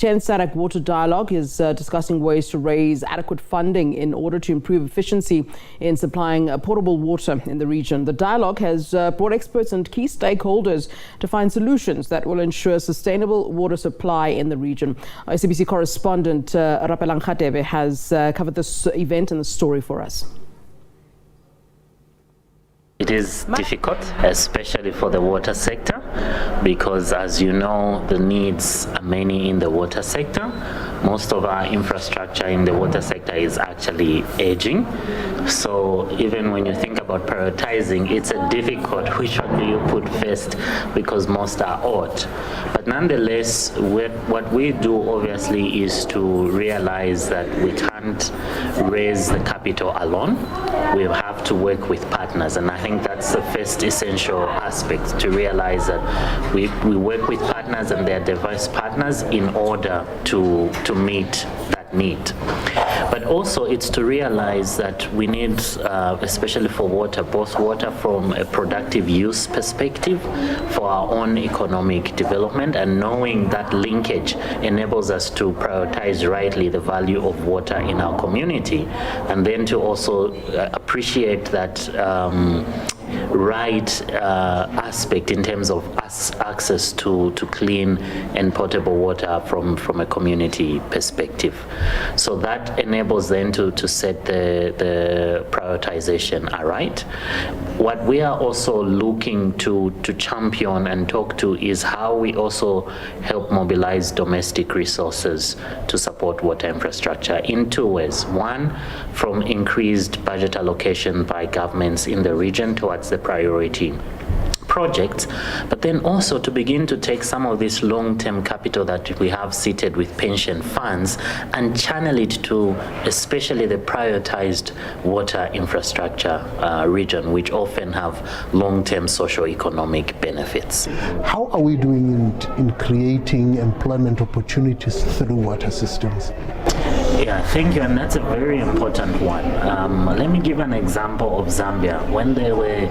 10th SADC Water Dialogue is discussing ways to raise adequate funding in order to improve efficiency in supplying potable water in the region. The dialogue has brought experts and key stakeholders to find solutions that will ensure sustainable water supply in the region. Our SABC Correspondent Rapelang Radebe has covered this event and the story for us. It is difficult, especially for the water sector, because as you know, the needs are many in the water sector. Most of our infrastructure in the water sector is actually aging. So even when you think about prioritizing, it's a difficult which one do you put first, because most are old. But nonetheless, what we do obviously is to realize that we can't raise the capital alone. We have to work with partners, and I think that's the first essential aspect, to realize that we work with partners, and they're diverse partners, in order to meet that need. But also it's to realize that we need, especially for water, both water from a productive use perspective for our own economic development, and knowing that linkage enables us to prioritize rightly the value of water in our community, and then to also appreciate that right aspect in terms of access to clean and potable water from a community perspective. So that enables then to set the prioritization aright. What we are also looking to champion and talk to is how we also help mobilize domestic resources to support water infrastructure in two ways. One, from increased budget allocation by governments in the region towards the priority projects, but then also to begin to take some of this long-term capital that we have seated with pension funds and channel it to especially the prioritized water infrastructure region, which often have long-term socio-economic benefits. How are we doing in creating employment opportunities through water systems? Yeah, thank you, and that's a very important one. Let me give an example of Zambia. When they were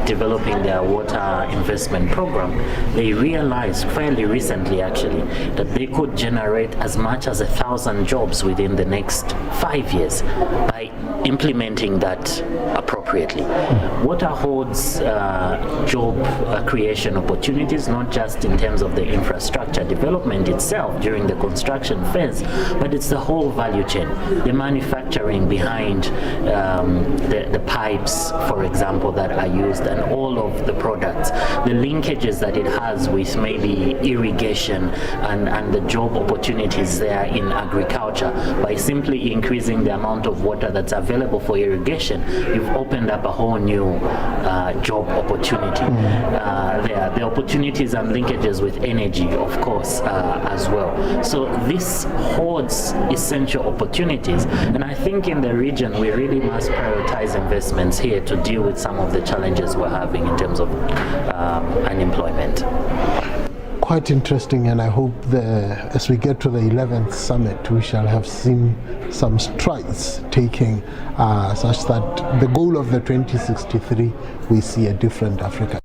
developing their water investment program, they realized fairly recently actually that they could generate as much as 1,000 jobs within the next 5 years by implementing that appropriately. Water holds job creation opportunities, not just in terms of the infrastructure development itself during the construction phase, but it's the whole value chain, the manufacturing behind the pipes, for example, that are used, and all of the products, the linkages that it has with maybe irrigation and the job opportunities there in agriculture. By simply increasing the amount of water that's available for irrigation, you've opened up a whole new job opportunity. There are opportunities and linkages with energy, of course, as well. So this holds essential opportunities, and I think in the region we really must prioritize investments here to deal with some of the challenges we're having in terms of unemployment. Quite interesting, and I hope as we get to the 11th summit, we shall have seen some strides taking such that the goal of the 2063, we see a different Africa.